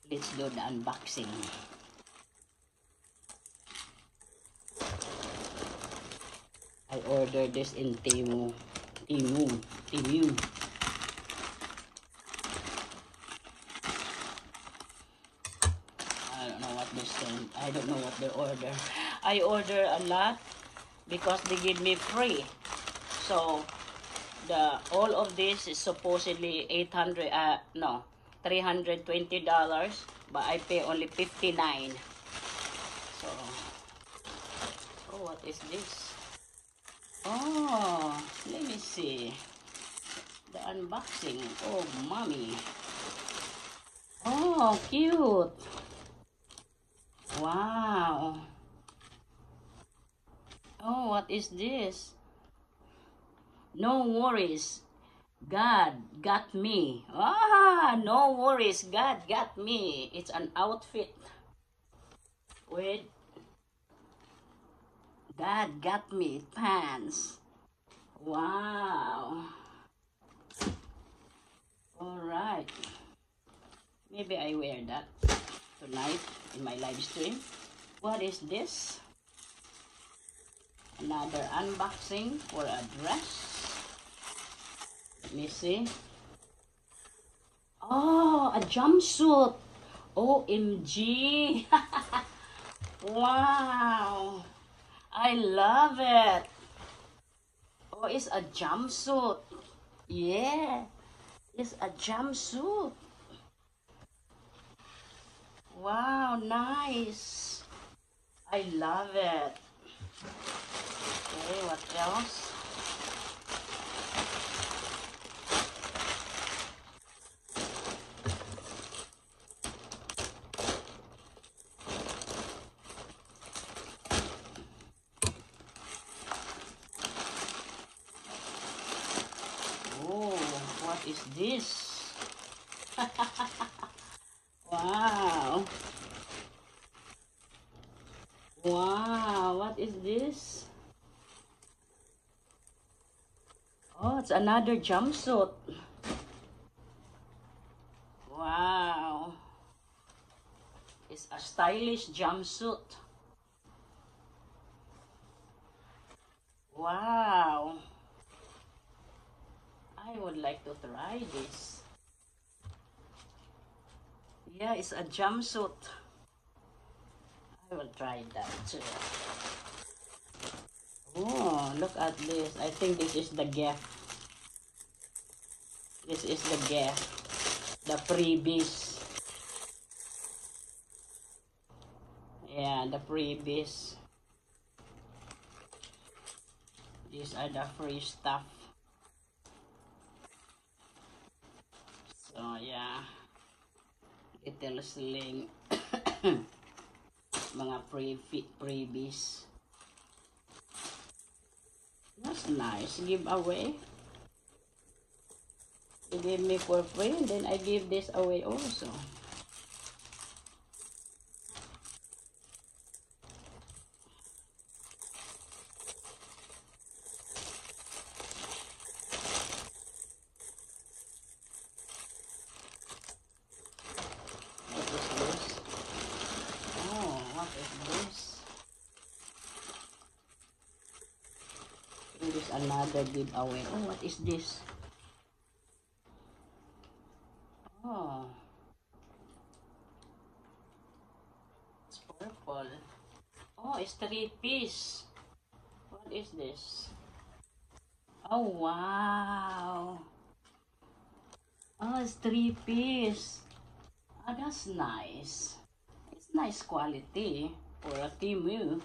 Let's do the unboxing. I ordered this in Temu. I don't know what they send. I don't know what they order. I order a lot because they give me free. So all of this is supposedly $320, but I pay only $59. So, oh, what is this? Oh, let me see the unboxing. Oh, mommy. Oh, cute. Wow. Oh, what is this? No worries, God got me. Ah, no worries, God got me. It's an outfit with God got me pants. Wow. All right. Maybe I wear that tonight in my live stream. What is this? Another unboxing for a dress. Let me see. Oh, a jumpsuit. OMG. Wow. I love it. Oh, it's a jumpsuit. Yeah. It's a jumpsuit. Wow, nice. I love it. Okay, what else? Oh, what is this? Wow. Wow, what is this? Oh, it's another jumpsuit. Wow. It's a stylish jumpsuit. Wow. I would like to try this. Yeah, it's a jumpsuit. I will try that too. Oh, look at this. I think this is the gift. This is the gift. The freebies. Yeah, the freebies. These are the free stuff. So, yeah. Little sling. Mga freebies. That's nice. Giveaway. You give me for free, and then I give this away also. What is this? Oh, what is this? It is another giveaway. Oh, what is this? Oh, it's purple. Oh, it's 3-piece. What is this? Oh, wow. Oh, it's 3-piece. Oh, that's nice. It's nice quality for a Temu.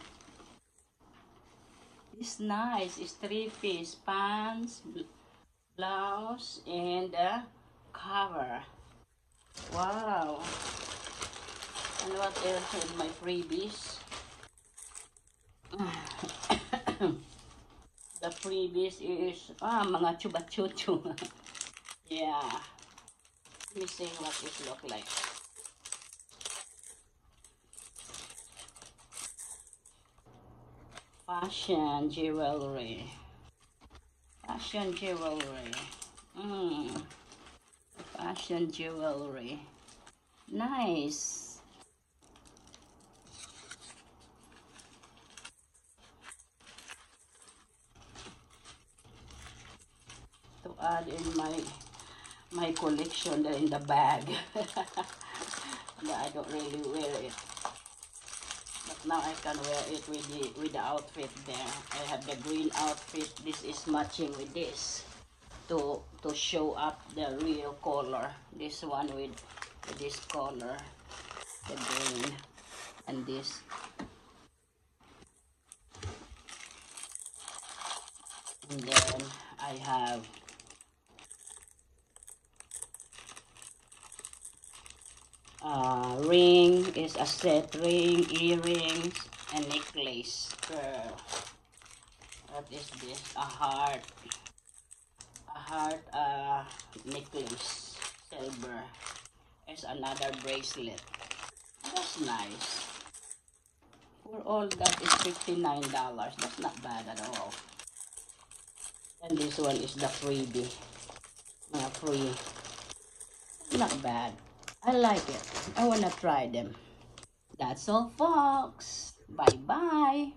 It's nice. It's 3-piece. Pants, blouse, and a cover. Wow. And what else in my freebies? The freebies is mga chuba-chuchu. Yeah. Let me see what it look like. Fashion jewelry. Fashion jewelry. Fashion jewelry. Nice. To add in my collection there in the bag. But I don't really wear it. But now I can wear it with the outfit there. I have the green outfit. This is matching with this to show up the real color. This one with this color, the green, and this. And then I have ring, is a set ring, earrings, and necklace. Girl, what is this? A heart necklace, silver. There's another bracelet. That's nice. For all that is $59. That's not bad at all. And this one is the freebie. Free. Not bad. I like it. I wanna try them. That's all, folks. Bye-bye.